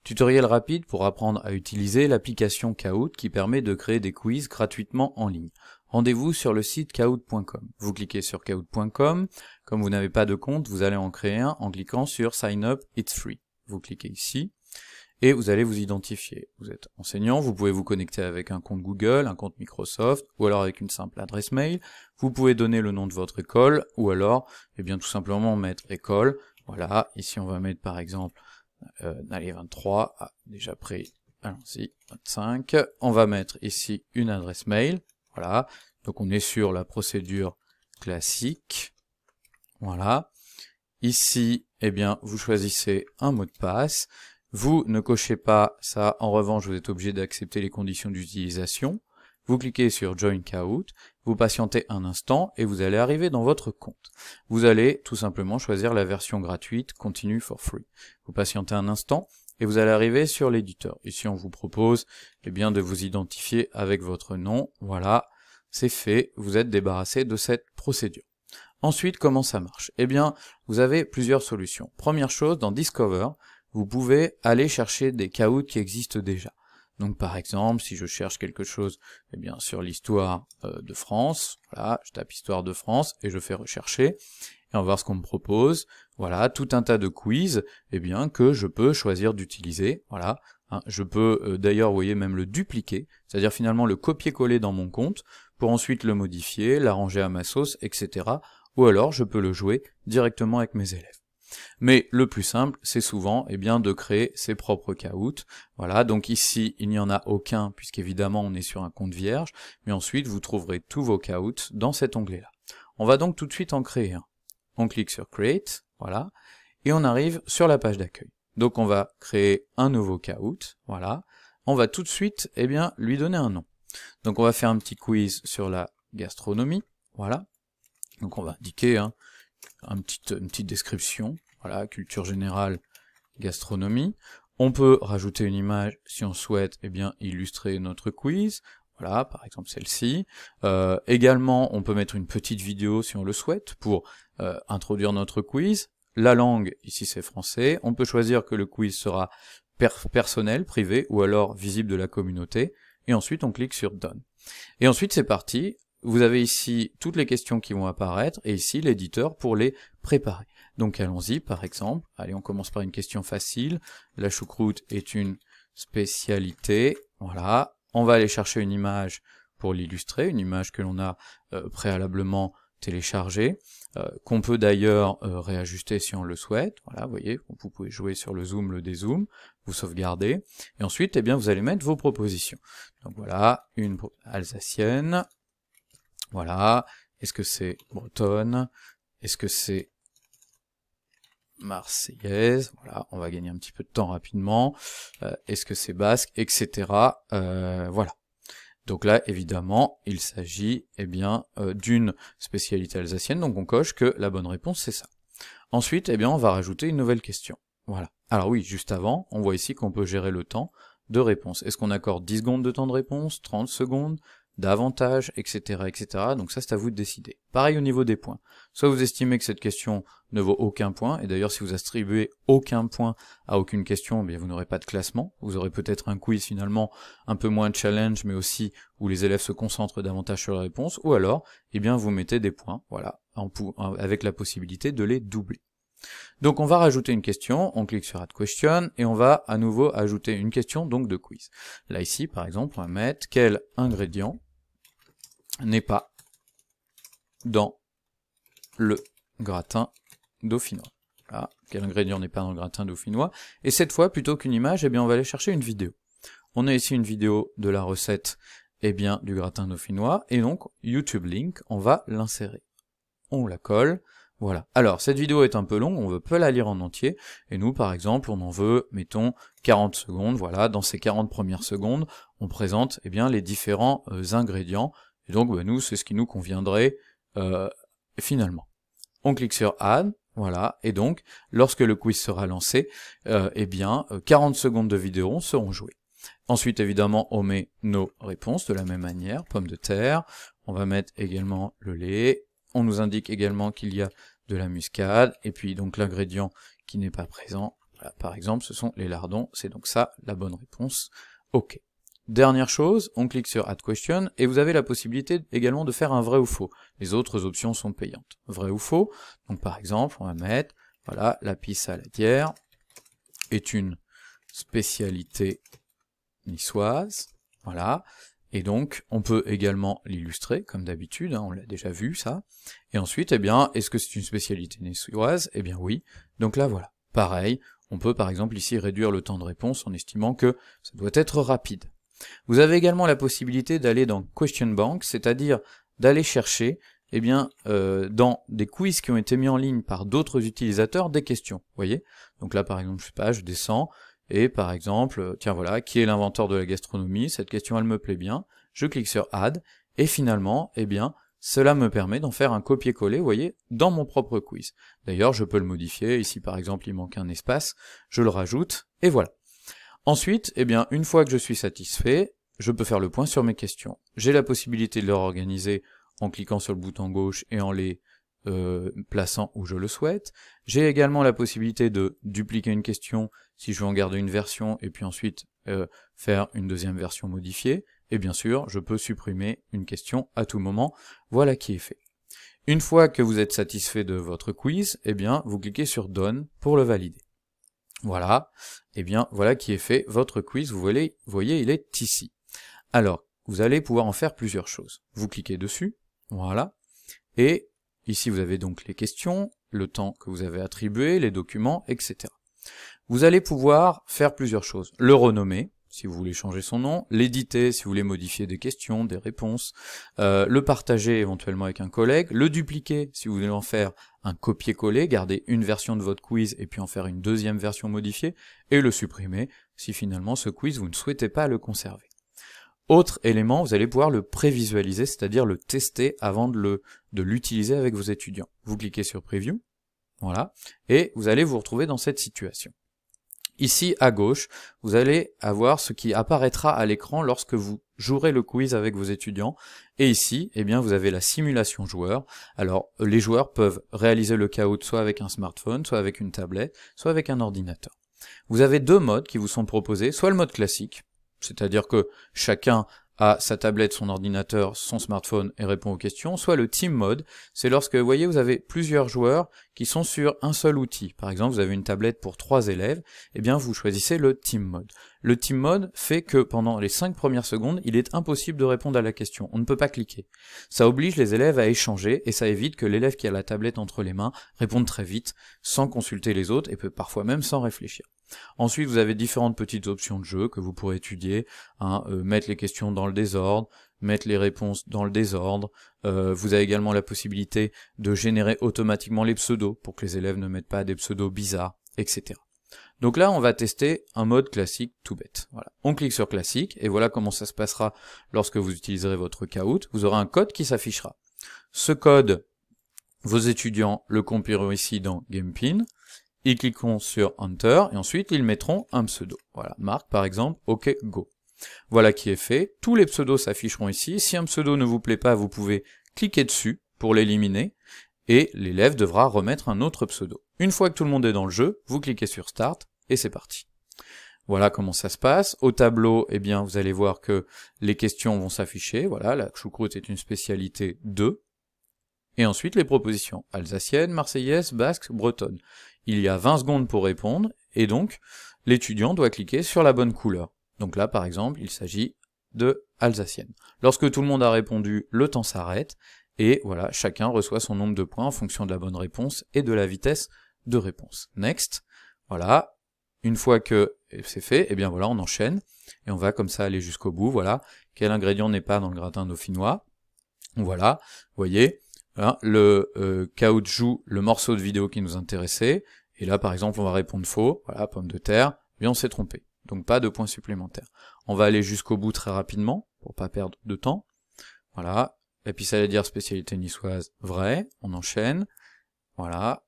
Tutoriel rapide pour apprendre à utiliser l'application Kahoot qui permet de créer des quiz gratuitement en ligne. Rendez-vous sur le site kahoot.com. Vous cliquez sur kahoot.com. Comme vous n'avez pas de compte, vous allez en créer un en cliquant sur Sign up, it's free. Vous cliquez ici et vous allez vous identifier. Vous êtes enseignant, vous pouvez vous connecter avec un compte Google, un compte Microsoft, ou alors avec une simple adresse mail. Vous pouvez donner le nom de votre école, ou alors, tout simplement mettre école. Voilà, ici on va mettre par exemple, allez 23, déjà pris, allons-y, 25. On va mettre ici une adresse mail, voilà. Donc on est sur la procédure classique, voilà. Ici, vous choisissez un mot de passe. Vous ne cochez pas ça, en revanche, vous êtes obligé d'accepter les conditions d'utilisation. Vous cliquez sur Join Kahoot, vous patientez un instant et vous allez arriver dans votre compte. Vous allez tout simplement choisir la version gratuite Continue for free. Vous patientez un instant et vous allez arriver sur l'éditeur. Ici, on vous propose de vous identifier avec votre nom. Voilà, c'est fait, vous êtes débarrassé de cette procédure. Ensuite, comment ça marche? Vous avez plusieurs solutions. Première chose, dans Discover, vous pouvez aller chercher des Kahoot qui existent déjà. Donc par exemple, si je cherche quelque chose sur l'histoire de France, voilà, je tape histoire de France et je fais rechercher, et on va voir ce qu'on me propose. Voilà, tout un tas de quiz que je peux choisir d'utiliser. Voilà, je peux d'ailleurs, vous voyez, même le dupliquer, c'est-à-dire finalement le copier-coller dans mon compte, pour ensuite le modifier, l'arranger à ma sauce, etc. Ou alors je peux le jouer directement avec mes élèves. Mais le plus simple, c'est souvent de créer ses propres Kahoot. Voilà, donc ici, il n'y en a aucun, puisqu'évidemment on est sur un compte vierge, mais ensuite vous trouverez tous vos Kahoot dans cet onglet-là. On va donc tout de suite en créer un. On clique sur Create, voilà, et on arrive sur la page d'accueil. Donc on va créer un nouveau Kahoot, voilà. On va tout de suite, lui donner un nom. Donc on va faire un petit quiz sur la gastronomie, voilà. Donc on va indiquer une petite description, voilà, culture générale, gastronomie. On peut rajouter une image si on souhaite illustrer notre quiz, voilà, par exemple celle-ci. Également, on peut mettre une petite vidéo si on le souhaite pour introduire notre quiz. La langue, ici c'est français. On peut choisir que le quiz sera personnel, privé, ou alors visible de la communauté. Et ensuite, on clique sur Done. Et ensuite, c'est parti. Vous avez ici toutes les questions qui vont apparaître, et ici l'éditeur pour les préparer. Donc allons-y, par exemple. Allez, on commence par une question facile. La choucroute est une spécialité. Voilà. On va aller chercher une image pour l'illustrer, une image que l'on a préalablement téléchargée, qu'on peut d'ailleurs réajuster si on le souhaite. Voilà, vous voyez, vous pouvez jouer sur le zoom, le dézoom, vous sauvegardez, et ensuite, vous allez mettre vos propositions. Donc voilà, une alsacienne. Voilà, est-ce que c'est bretonne? Est-ce que c'est marseillaise? Voilà, on va gagner un petit peu de temps rapidement. Est-ce que c'est basque? Etc. Voilà. Donc là, évidemment, il s'agit d'une spécialité alsacienne, donc on coche que la bonne réponse c'est ça. Ensuite, on va rajouter une nouvelle question. Voilà. Alors oui, juste avant, on voit ici qu'on peut gérer le temps de réponse. Est-ce qu'on accorde 10 secondes de temps de réponse, 30 secondes, davantage, etc., etc. Donc ça, c'est à vous de décider. Pareil au niveau des points. Soit vous estimez que cette question ne vaut aucun point, et d'ailleurs, si vous attribuez aucun point à aucune question, vous n'aurez pas de classement. Vous aurez peut-être un quiz finalement un peu moins challenge, mais aussi où les élèves se concentrent davantage sur la réponse, ou alors, vous mettez des points, voilà, avec la possibilité de les doubler. Donc on va rajouter une question, on clique sur Add Question, et on va à nouveau ajouter une question donc de quiz. Là ici, par exemple, on va mettre quel ingrédient n'est pas dans le gratin dauphinois. Voilà, quel ingrédient n'est pas dans le gratin dauphinois. Et cette fois, plutôt qu'une image, on va aller chercher une vidéo. On a ici une vidéo de la recette du gratin dauphinois, et donc YouTube Link, on va l'insérer. On la colle. Voilà. Alors, cette vidéo est un peu longue, on peut la lire en entier, et nous, par exemple, on en veut, mettons, 40 secondes, voilà, dans ces 40 premières secondes, on présente, les différents ingrédients, et donc, nous, c'est ce qui nous conviendrait, finalement. On clique sur Add, voilà, et donc, lorsque le quiz sera lancé, 40 secondes de vidéo seront jouées. Ensuite, évidemment, on met nos réponses de la même manière, pommes de terre, on va mettre également le lait, on nous indique également qu'il y a de la muscade, et puis donc l'ingrédient qui n'est pas présent, Voilà, par exemple, ce sont les lardons, c'est donc ça la bonne réponse. OK. Dernière chose, on clique sur Add Question, et vous avez la possibilité également de faire un vrai ou faux. Les autres options sont payantes. Vrai ou faux, donc par exemple, on va mettre, voilà, la pisse saladière est une spécialité niçoise, voilà, et donc on peut également l'illustrer, comme d'habitude, hein, on l'a déjà vu ça, et ensuite, eh bien, est-ce que c'est une spécialité niçoise? Eh bien oui, donc là voilà, pareil, on peut par exemple ici réduire le temps de réponse en estimant que ça doit être rapide. Vous avez également la possibilité d'aller dans Question Bank, c'est-à-dire d'aller chercher, eh bien, dans des quiz qui ont été mis en ligne par d'autres utilisateurs, des questions, vous voyez? Donc là par exemple, je sais pas, je descends, et par exemple, tiens voilà, qui est l'inventeur de la gastronomie? Cette question elle me plaît bien, je clique sur Add, et finalement, eh bien, cela me permet d'en faire un copier-coller, vous voyez, dans mon propre quiz. D'ailleurs, je peux le modifier, ici par exemple il manque un espace, je le rajoute, et voilà. Ensuite, eh bien, une fois que je suis satisfait, je peux faire le point sur mes questions. J'ai la possibilité de les organiser en cliquant sur le bouton gauche et en les plaçant où je le souhaite. J'ai également la possibilité de dupliquer une question si je veux en garder une version et puis ensuite faire une deuxième version modifiée. Et bien sûr, je peux supprimer une question à tout moment. Voilà qui est fait. Une fois que vous êtes satisfait de votre quiz, eh bien, vous cliquez sur Done pour le valider. Voilà, et bien voilà qui est fait, votre quiz, vous voyez, il est ici. Alors, vous allez pouvoir en faire plusieurs choses. Vous cliquez dessus, voilà, et ici vous avez donc les questions, le temps que vous avez attribué, les documents, etc. Vous allez pouvoir faire plusieurs choses. Le renommer, si vous voulez changer son nom, l'éditer si vous voulez modifier des questions, des réponses, le partager éventuellement avec un collègue, le dupliquer si vous voulez en faire un copier-coller, garder une version de votre quiz et puis en faire une deuxième version modifiée, et le supprimer si finalement ce quiz vous ne souhaitez pas le conserver. Autre élément, vous allez pouvoir le prévisualiser, c'est-à-dire le tester avant de l'utiliser avec vos étudiants. Vous cliquez sur Preview, voilà, et vous allez vous retrouver dans cette situation. Ici, à gauche, vous allez avoir ce qui apparaîtra à l'écran lorsque vous jouerez le quiz avec vos étudiants. Et ici, eh bien, vous avez la simulation joueur. Alors, les joueurs peuvent réaliser le Kahoot soit avec un smartphone, soit avec une tablette, soit avec un ordinateur. Vous avez deux modes qui vous sont proposés, soit le mode classique, c'est-à-dire que chacun a sa tablette, son ordinateur, son smartphone et répond aux questions, soit le team mode, c'est lorsque, vous voyez, vous avez plusieurs joueurs qui sont sur un seul outil. Par exemple, vous avez une tablette pour 3 élèves, eh bien vous choisissez le team mode. Le team mode fait que pendant les 5 premières secondes, il est impossible de répondre à la question, on ne peut pas cliquer. Ça oblige les élèves à échanger et ça évite que l'élève qui a la tablette entre les mains réponde très vite, sans consulter les autres et peut parfois même sans réfléchir. Ensuite, vous avez différentes petites options de jeu que vous pourrez étudier, hein, mettre les questions dans le désordre, mettre les réponses dans le désordre. Vous avez également la possibilité de générer automatiquement les pseudos pour que les élèves ne mettent pas des pseudos bizarres, etc. Donc là, on va tester un mode classique tout bête. Voilà. On clique sur classique et voilà comment ça se passera lorsque vous utiliserez votre Kahoot. Vous aurez un code qui s'affichera. Ce code, vos étudiants le compilleront ici dans GamePin. Ils cliqueront sur Enter, et ensuite ils mettront un pseudo. Voilà, Marc par exemple, OK, go. Voilà qui est fait, tous les pseudos s'afficheront ici, si un pseudo ne vous plaît pas, vous pouvez cliquer dessus pour l'éliminer, et l'élève devra remettre un autre pseudo. Une fois que tout le monde est dans le jeu, vous cliquez sur Start, et c'est parti. Voilà comment ça se passe. Au tableau, eh bien, vous allez voir que les questions vont s'afficher, voilà, la choucroute est une spécialité 2, et ensuite les propositions, alsacienne, marseillaise, basque, bretonne. Il y a 20 secondes pour répondre, et donc l'étudiant doit cliquer sur la bonne couleur. Donc là, par exemple, il s'agit de alsacienne. Lorsque tout le monde a répondu, le temps s'arrête, et voilà, chacun reçoit son nombre de points en fonction de la bonne réponse et de la vitesse de réponse. Next, voilà, une fois que c'est fait, eh bien voilà, on enchaîne, et on va comme ça aller jusqu'au bout, voilà, quel ingrédient n'est pas dans le gratin dauphinois, voilà, vous voyez, hein, le Kahoot joue le morceau de vidéo qui nous intéressait, et là par exemple on va répondre faux, voilà, pomme de terre, mais on s'est trompé, donc pas de points supplémentaires. On va aller jusqu'au bout très rapidement, pour pas perdre de temps, voilà, et puis ça allait dire spécialité niçoise, vrai, on enchaîne, voilà,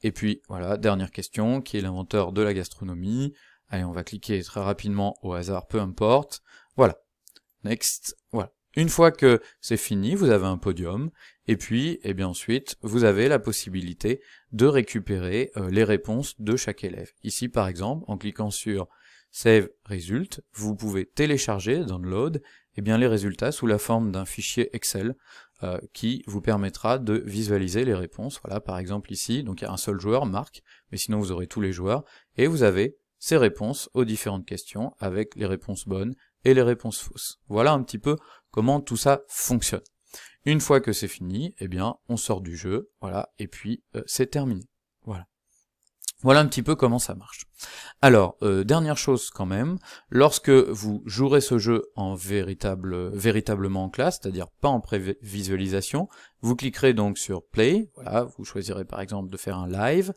et puis voilà, dernière question, qui est l'inventeur de la gastronomie, allez on va cliquer très rapidement au hasard, peu importe, voilà, next, voilà. Une fois que c'est fini, vous avez un podium, et puis, eh bien ensuite, vous avez la possibilité de récupérer les réponses de chaque élève. Ici, par exemple, en cliquant sur Save Result, vous pouvez télécharger, download, eh bien les résultats sous la forme d'un fichier Excel qui vous permettra de visualiser les réponses. Voilà, par exemple ici, donc il y a un seul joueur, Marc, mais sinon vous aurez tous les joueurs, et vous avez ces réponses aux différentes questions avec les réponses bonnes et les réponses fausses. Voilà un petit peu comment tout ça fonctionne. Une fois que c'est fini, eh bien, on sort du jeu, voilà, et puis c'est terminé. Voilà. Voilà un petit peu comment ça marche. Alors, dernière chose quand même, lorsque vous jouerez ce jeu en véritablement en classe, c'est-à-dire pas en prévisualisation, vous cliquerez donc sur Play, voilà, vous choisirez par exemple de faire un live,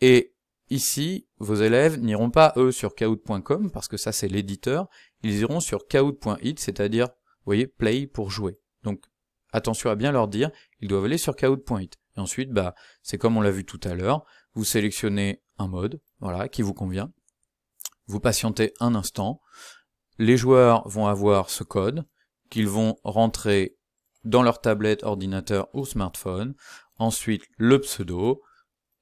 et ici, vos élèves n'iront pas, eux, sur kahoot.com, parce que ça c'est l'éditeur, ils iront sur kahoot.it, c'est-à-dire, vous voyez, Play pour jouer. Donc, attention à bien leur dire, ils doivent aller sur kahoot.it. Et ensuite, bah, c'est comme on l'a vu tout à l'heure, vous sélectionnez un mode, voilà, qui vous convient, vous patientez un instant, les joueurs vont avoir ce code, qu'ils vont rentrer dans leur tablette, ordinateur ou smartphone, ensuite le pseudo,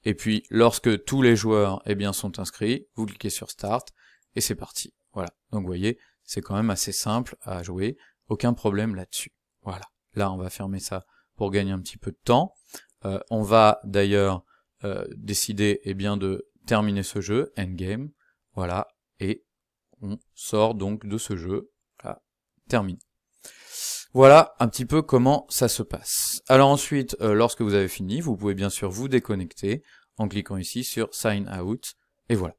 et puis lorsque tous les joueurs eh bien, sont inscrits, vous cliquez sur Start, et c'est parti. Voilà, donc vous voyez, c'est quand même assez simple à jouer, aucun problème là-dessus. Voilà, là on va fermer ça pour gagner un petit peu de temps. On va d'ailleurs décider eh bien, de terminer ce jeu, endgame, voilà, et on sort donc de ce jeu, voilà, terminé. Voilà un petit peu comment ça se passe. Alors ensuite, lorsque vous avez fini, vous pouvez bien sûr vous déconnecter en cliquant ici sur Sign Out, et voilà.